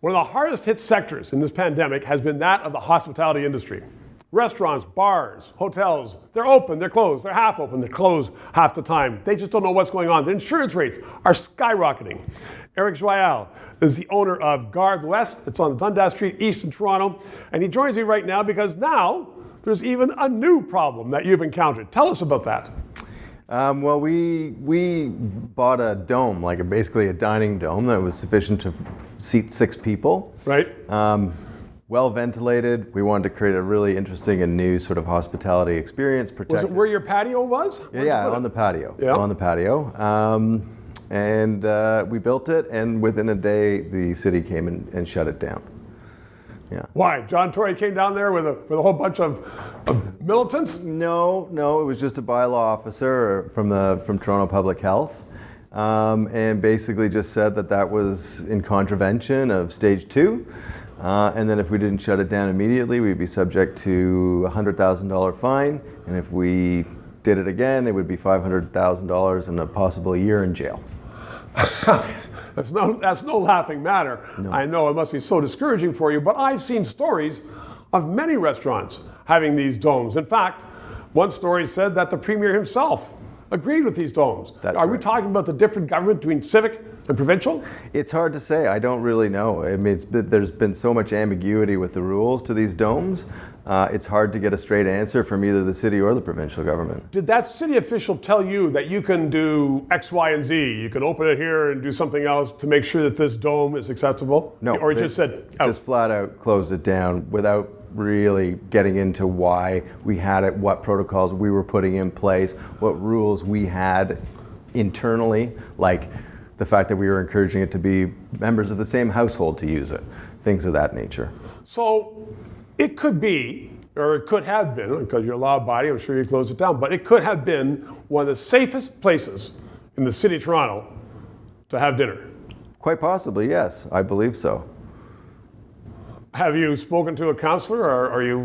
One of the hardest hit sectors in this pandemic has been that of the hospitality industry. Restaurants, bars, hotels, they're open, they're closed, they're half open, they're closed half the time. They just don't know what's going on. The insurance rates are skyrocketing. Erik Joyal is the owner of Gare De L'Est. It's on Dundas Street East in Toronto. And he joins me right now because now there's even a new problem that you've encountered. Tell us about that. Well, we bought a dome, basically a dining dome that was sufficient to seat 6 people. Right. Well ventilated. We wanted to create a really interesting and new sort of hospitality experience. Was it where your patio was? Yeah, on the patio. Yeah. On the patio. And we built it, and within a day, the city came and shut it down. Yeah. Why? John Tory came down there with a whole bunch of militants? No, it was just a bylaw officer from Toronto Public Health, and basically just said that was in contravention of stage 2, and then if we didn't shut it down immediately, we'd be subject to a $100,000 fine, and if we did it again, it would be $500,000 and a possible year in jail. That's no laughing matter. No. I know it must be so discouraging for you, but I've seen stories of many restaurants having these domes. In fact, one story said that the Premier himself agreed with these domes. Are we talking about the different government between civic and provincial? It's hard to say. I don't really know. I mean, there's been so much ambiguity with the rules to these domes. It's hard to get a straight answer from either the city or the provincial government. Did that city official tell you that you can do X, Y, and Z? You can open it here and do something else to make sure that this dome is accessible? No. Or he just said, out? Just flat out closed it down without really getting into why we had it, what protocols we were putting in place, what rules we had internally, like the fact that we were encouraging it to be members of the same household to use it, things of that nature. So it could be, or it could have been, because you're a law body, I'm sure you closed it down, but it could have been one of the safest places in the city of Toronto to have dinner. Quite possibly, yes, I believe so. Have you spoken to a councillor, or are you?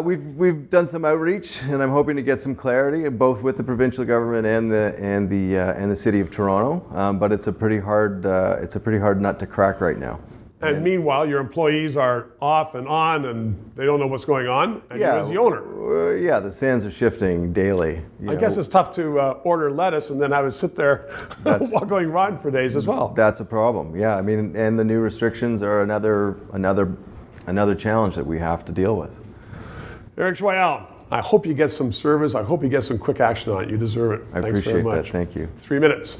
We've done some outreach, and I'm hoping to get some clarity, both with the provincial government and the city of Toronto. But it's a pretty hard nut to crack right now. And meanwhile, your employees are off and on, and they don't know what's going on. And yeah, you as the owner. Yeah, the sands are shifting daily. I guess it's tough to order lettuce and then have it sit there while going rotten for days as well. That's a problem. Yeah, I mean, and the new restrictions are another challenge that we have to deal with. Erik Joyal, I hope you get some service. I hope you get some quick action on it. You deserve it. I Thanks appreciate very much. that. Thank you. 3 minutes.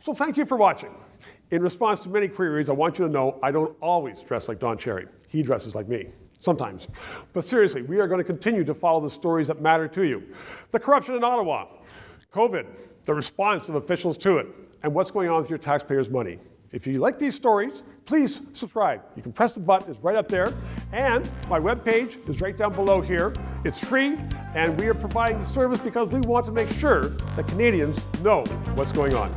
So thank you for watching. In response to many queries, I want you to know I don't always dress like Don Cherry. He dresses like me, sometimes. But seriously, we are going to continue to follow the stories that matter to you. The corruption in Ottawa, COVID, the response of officials to it, and what's going on with your taxpayers' money. If you like these stories, please subscribe. You can press the button, it's right up there. And my webpage is right down below here. It's free, and we are providing the service because we want to make sure that Canadians know what's going on.